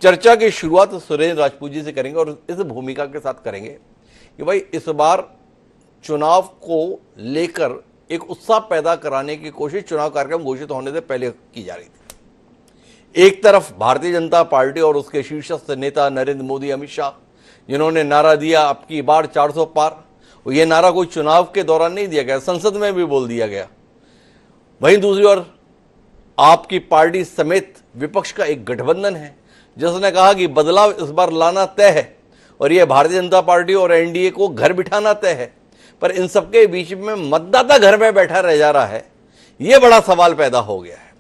चर्चा की शुरुआत सुरेंद्र राजपूत जी से करेंगे और इस भूमिका के साथ करेंगे कि भाई इस बार चुनाव को लेकर एक उत्साह पैदा कराने की कोशिश चुनाव कार्यक्रम घोषित होने से पहले की जा रही थी। एक तरफ भारतीय जनता पार्टी और उसके शीर्षस्थ नेता नरेंद्र मोदी, अमित शाह, जिन्होंने नारा दिया अब की बार 400 पार, और यह नारा कोई चुनाव के दौरान नहीं दिया गया, संसद में भी बोल दिया गया। वहीं दूसरी ओर आपकी पार्टी समेत विपक्ष का एक गठबंधन है जिसने कहा कि बदलाव इस बार लाना तय है और यह भारतीय जनता पार्टी और एनडीए को घर बिठाना तय है। पर इन सबके बीच में मतदाता घर में बैठा रह जा रहा है, यह बड़ा सवाल पैदा हो गया है।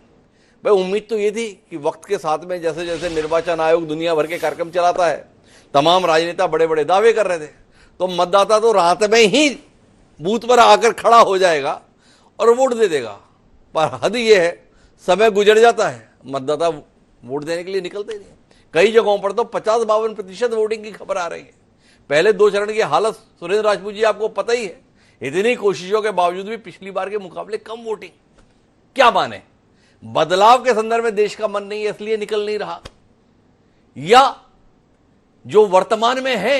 भाई उम्मीद तो ये थी कि वक्त के साथ में जैसे जैसे निर्वाचन आयोग दुनिया भर के कार्यक्रम चलाता है, तमाम राजनेता बड़े बड़े दावे कर रहे थे, तो मतदाता तो रात में ही बूथ पर आकर खड़ा हो जाएगा और वोट दे देगा। पर हद ये है, समय गुजर जाता है, मतदाता वोट देने के लिए निकलते नहीं। कई जगहों पर तो 50-52% वोटिंग की खबर आ रही है। पहले 2 चरण की हालत सुरेंद्र राजपूत जी आपको पता ही है। इतनी कोशिशों के बावजूद भी पिछली बार के मुकाबले कम वोटिंग। क्या माने, बदलाव के संदर्भ में देश का मन नहीं है इसलिए निकल नहीं रहा, या जो वर्तमान में है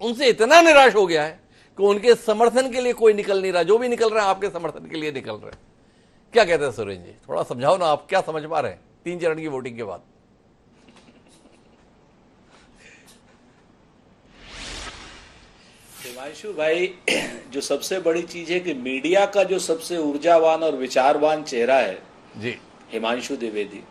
उनसे इतना निराश हो गया है कि उनके समर्थन के लिए कोई निकल नहीं रहा। जो भी निकल रहा है आपके समर्थन के लिए निकल रहे हैं। क्या कहते हैं सुरेंद्र जी, थोड़ा समझाओ ना, आप क्या समझ पा रहे हैं 3 चरण की वोटिंग के बाद? हिमांशु भाई, जो सबसे बड़ी चीज है कि मीडिया का जो सबसे ऊर्जावान और विचारवान चेहरा है जी, हिमांशु द्विवेदी,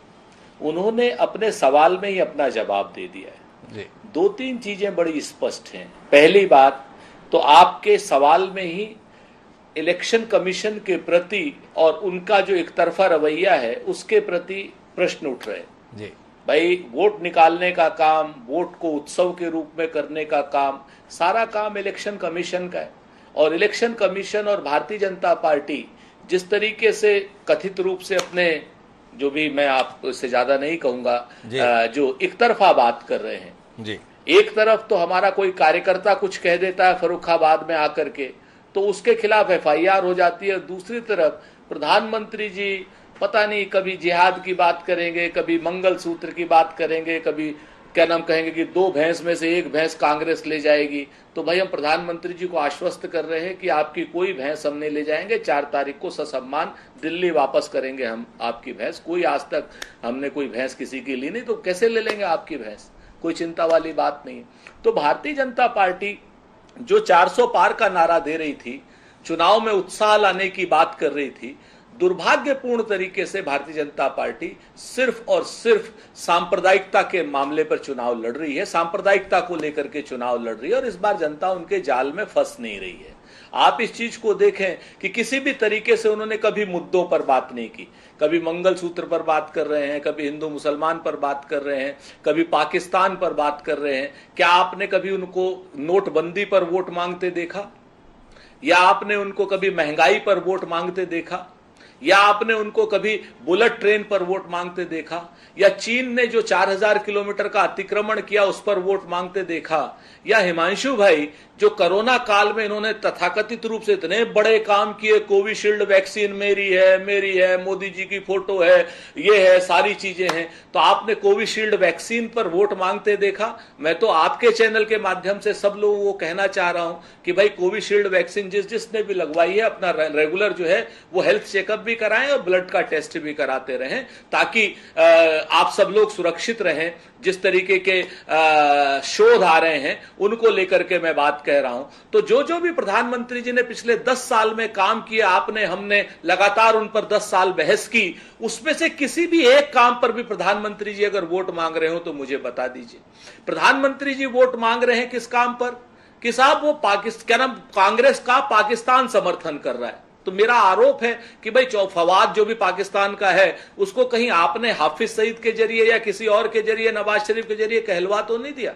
उन्होंने अपने सवाल में ही अपना जवाब दे दिया है जी। 2-3 चीजें बड़ी स्पष्ट हैं। पहली बात तो आपके सवाल में ही इलेक्शन कमीशन के प्रति और उनका जो एक तरफा रवैया है उसके प्रति प्रश्न उठ रहे हैं। जी भाई, वोट निकालने का काम, वोट को उत्सव के रूप में करने का काम, सारा काम इलेक्शन कमीशन का है। और इलेक्शन कमीशन और भारतीय जनता पार्टी जिस तरीके से कथित रूप से अपने, जो भी मैं आपसे ज्यादा नहीं कहूंगा, जो एक तरफा बात कर रहे हैं जी। एक तरफ तो हमारा कोई कार्यकर्ता कुछ कह देता है फर्रुखाबाद में आकर के तो उसके खिलाफ एफआईआर हो जाती है। दूसरी तरफ प्रधानमंत्री जी पता नहीं कभी जिहाद की बात करेंगे, कभी मंगलसूत्र की बात करेंगे, कभी क्या नाम कहेंगे कि 2 भैंस में से 1 भैंस कांग्रेस ले जाएगी। तो भाई हम प्रधानमंत्री जी को आश्वस्त कर रहे हैं कि आपकी कोई भैंस हम नहीं ले जाएंगे, 4 तारीख को ससम्मान दिल्ली वापस करेंगे हम आपकी भैंस। कोई आज तक हमने कोई भैंस किसी की ली नहीं, तो कैसे ले लेंगे आपकी भैंस, कोई चिंता वाली बात नहीं है। तो भारतीय जनता पार्टी जो 400 पार का नारा दे रही थी, चुनाव में उत्साह लाने की बात कर रही थी, दुर्भाग्यपूर्ण तरीके से भारतीय जनता पार्टी सिर्फ और सिर्फ सांप्रदायिकता के मामले पर चुनाव लड़ रही है, सांप्रदायिकता को लेकर के चुनाव लड़ रही है और इस बार जनता उनके जाल में फंस नहीं रही है। आप इस चीज को देखें कि किसी भी तरीके से उन्होंने कभी मुद्दों पर बात नहीं की। कभी मंगलसूत्र पर बात कर रहे हैं, कभी हिंदू मुसलमान पर बात कर रहे हैं, कभी पाकिस्तान पर बात कर रहे हैं। क्या आपने कभी उनको नोटबंदी पर वोट मांगते देखा, या आपने उनको कभी महंगाई पर वोट मांगते देखा, या आपने उनको कभी बुलेट ट्रेन पर वोट मांगते देखा, या चीन ने जो 4000 किलोमीटर का अतिक्रमण किया उस पर वोट मांगते देखा, या हिमांशु भाई जो कोरोना काल में इन्होंने तथाकथित रूप से इतने बड़े काम किए, कोविशील्ड वैक्सीन मेरी है, मोदी जी की फोटो है, ये है, सारी चीजें हैं, तो आपने कोविशील्ड वैक्सीन पर वोट मांगते देखा? मैं तो आपके चैनल के माध्यम से सब लोगों को कहना चाह रहा हूं कि भाई कोविशील्ड वैक्सीन जिसने भी लगवाई है अपना रेगुलर जो है वो हेल्थ चेकअप भी कराएं और ब्लड का टेस्ट भी कराते रहें, ताकि आप सब लोग सुरक्षित रहें। जिस तरीके के शोध आ रहे हैं उनको लेकर के मैं बात कह रहा हूं। तो जो भी प्रधानमंत्री जी ने पिछले 10 साल में काम किया, आपने हमने लगातार उन पर 10 साल बहस की, उसमें से किसी भी एक काम पर भी प्रधानमंत्री जी अगर वोट मांग रहे हो तो मुझे बता दीजिए। प्रधानमंत्री जी वोट मांग रहे हैं किस काम पर? कि साहब वो कांग्रेस का पाकिस्तान समर्थन कर रहा है। तो मेरा आरोप है कि भाई फवाद जो भी पाकिस्तान का है उसको कहीं आपने हाफिज सईद के जरिए या किसी और के जरिए, नवाज शरीफ के जरिए कहलवा तो नहीं दिया।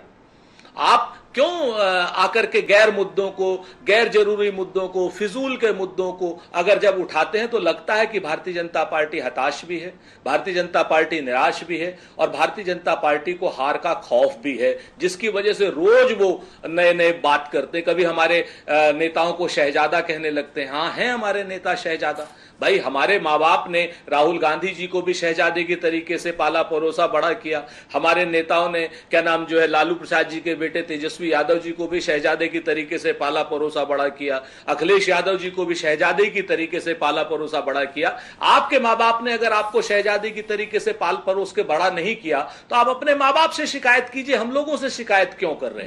आप क्यों आकर के गैर मुद्दों को, गैर जरूरी मुद्दों को, फिजूल के मुद्दों को अगर जब उठाते हैं तो लगता है कि भारतीय जनता पार्टी हताश भी है, भारतीय जनता पार्टी निराश भी है और भारतीय जनता पार्टी को हार का खौफ भी है, जिसकी वजह से रोज वो नए नए बात करते। कभी हमारे नेताओं को शहजादा कहने लगते हैं। हाँ, हैं हमारे नेता शहजादा। भाई, हमारे माँ बाप ने राहुल गांधी जी को भी शहजादे की तरीके से पाला परोसा बड़ा किया। हमारे नेताओं ने क्या नाम जो है लालू प्रसाद जी के बेटे तेजस्वी यादव जी को भी शहजादे की तरीके से पाला परोसा बड़ा किया। अखिलेश यादव जी को भी शहजादे की तरीके से पाला परोसा बड़ा किया। आपके माँ बाप ने अगर आपको शहजादे की तरीके से पाल परोस के बड़ा नहीं किया तो आप अपने माँ बाप से शिकायत कीजिए, हम लोगों से शिकायत क्यों कर रहे हैं?